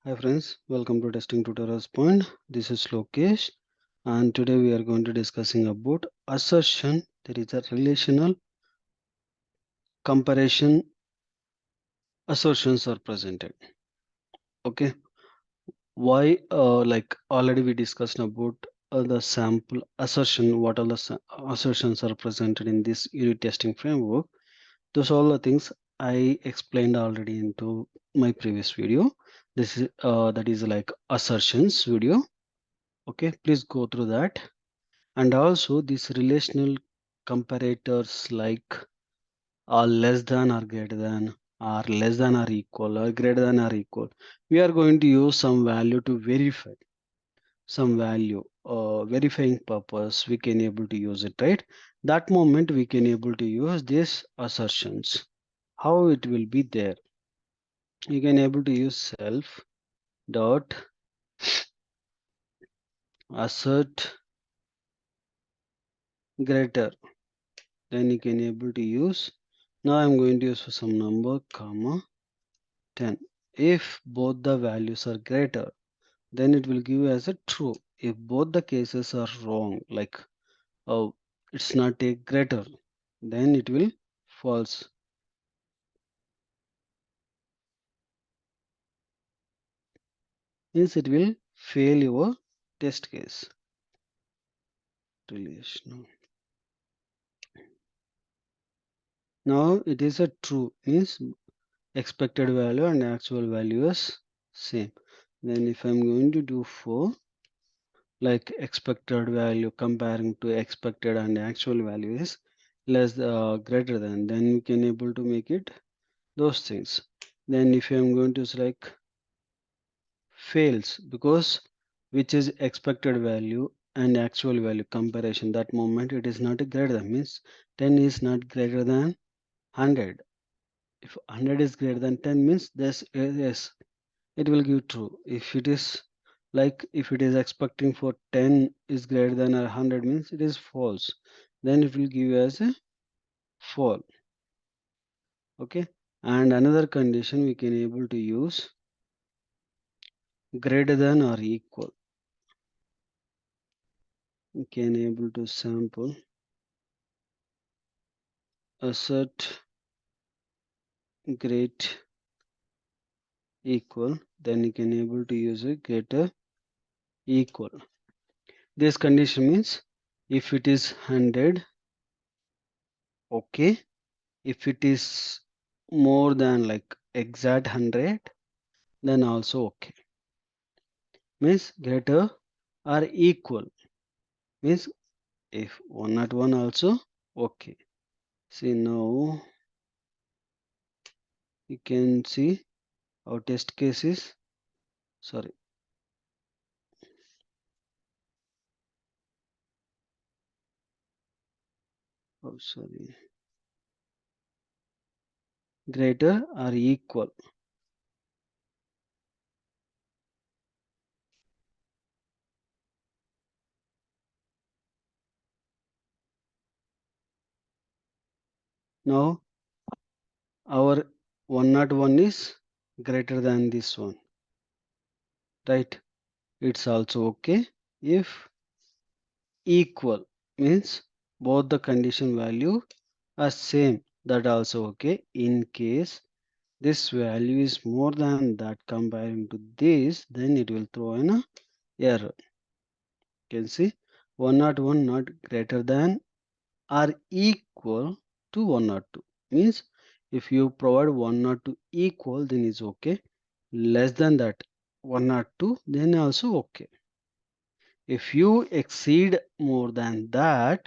Hi friends, welcome to Testing Tutorials Point. This is Lokesh, and today we are going to discussing about assertion. There is a relational comparison assertions are presented. Okay, why? Like already we discussed about the sample assertion. What all the assertions are presented in this unit testing framework? Those all the things I explained already into my previous video. This is that is like assertions video. Okay, please go through that. And also these relational comparators like are less than or greater than or less than or equal or greater than or equal. We are going to use some value to verify some value. Verifying purpose we can able to use it, right? That moment we can able to use these assertions. How it will be there? You can able to use self dot assert greater. Then you can able to use. Now I'm going to use for some number comma 10. If both the values are greater, then it will give as a true. If both the cases are wrong, like oh, it's not a greater, then it will false. Means it will fail your test case. Relational. Now it is a true, means expected value and actual value is same. Then if I'm going to do for like expected value comparing to expected and actual value is less greater than, then we can able to make it those things. Then if I'm going to select fails because which is expected value and actual value comparison, that moment it is not a greater than, means 10 is not greater than 100. If 100 is greater than 10 means this yes, it will give true. If it is like if it is expecting for 10 is greater than 100 means it is false, then it will give you as a false. Okay, and another condition we can able to use greater than or equal. We can able to sample assert great equal, then you can able to use a greater equal. This condition means if it is 100, okay. If it is more than like exact 100, then also okay. Means greater or equal. Means if 101 also okay. See now you can see our test cases. Sorry. Oh, sorry. Greater or equal. Now our 101 is greater than this one. Right? It's also okay. If equal means both the condition value are same, that also okay. In case this value is more than that comparing to this, then it will throw in a error. You can see 101 not greater than or equal to 102 means if you provide 102 equal then is okay, less than that 102 then also okay. If you exceed more than that,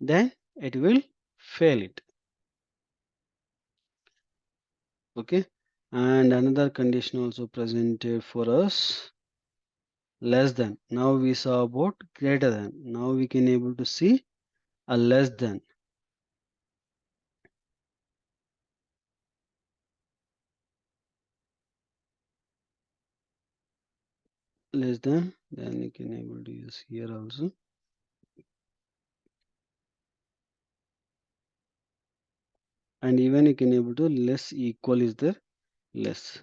then it will fail it. Okay, and another condition also presented for us, less than. Now we saw about greater than. Now we can able to see a less than. Less than, then you can able to use here also. And even you can able to less equal is there, less.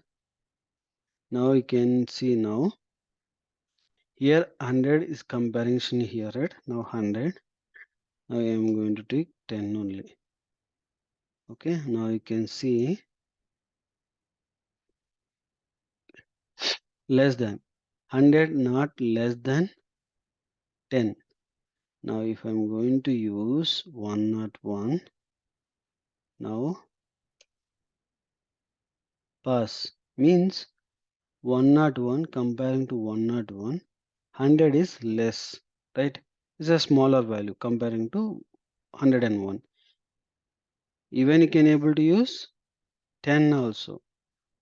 Now you can see now here 100 is comparison here, right? Now 100. Now I am going to take 10 only. Okay, now you can see less than 100, not less than 10. Now if I'm going to use 101, now pass means 101 comparing to 101, 100 is less, right? It's a smaller value comparing to 101. Even you can able to use 10 also.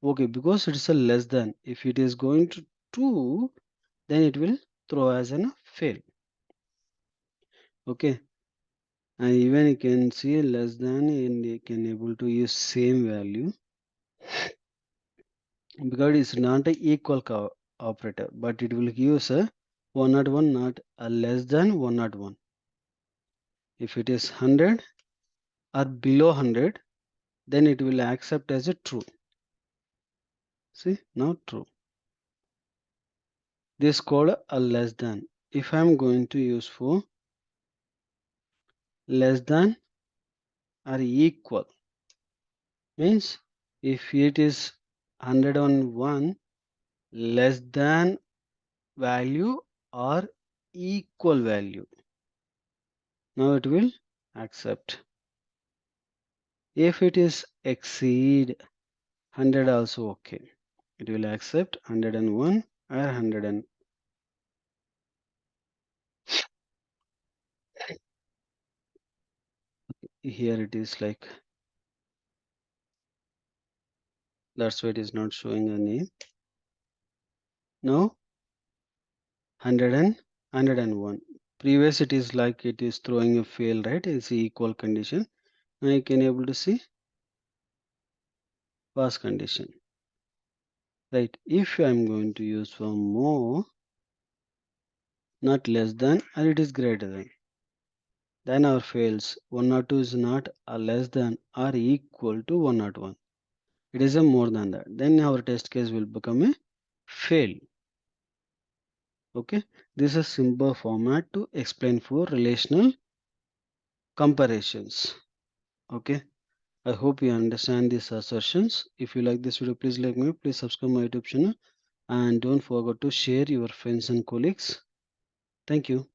Okay, because it's a less than. If it is going to 2, then it will throw as a fail. Okay, and even you can see less than and you can able to use same value because it's not a equal operator, but it will use a 101, not a less than 101. If it is 100 or below 100, then it will accept as a true. See, now true. This code a less than. If I'm going to use for less than or equal, means if it is 101 less than value or equal value, now it will accept. If it is exceed 100 also okay, it will accept 101 or 100 and here it is like that's why it is not showing a name. Now 100 and 101. Previous it is like it is throwing a fail, right? It's equal condition. Now you can able to see pass condition, right? If I am going to use for more, not less than, or it is greater than, then our fails 102 is not a less than or equal to 101. It is a more than that. Then our test case will become a fail. Okay, this is a simple format to explain for relational comparisons. Okay, I hope you understand these assertions. If you like this video, please like me, please subscribe my YouTube channel, and don't forget to share your friends and colleagues. Thank you.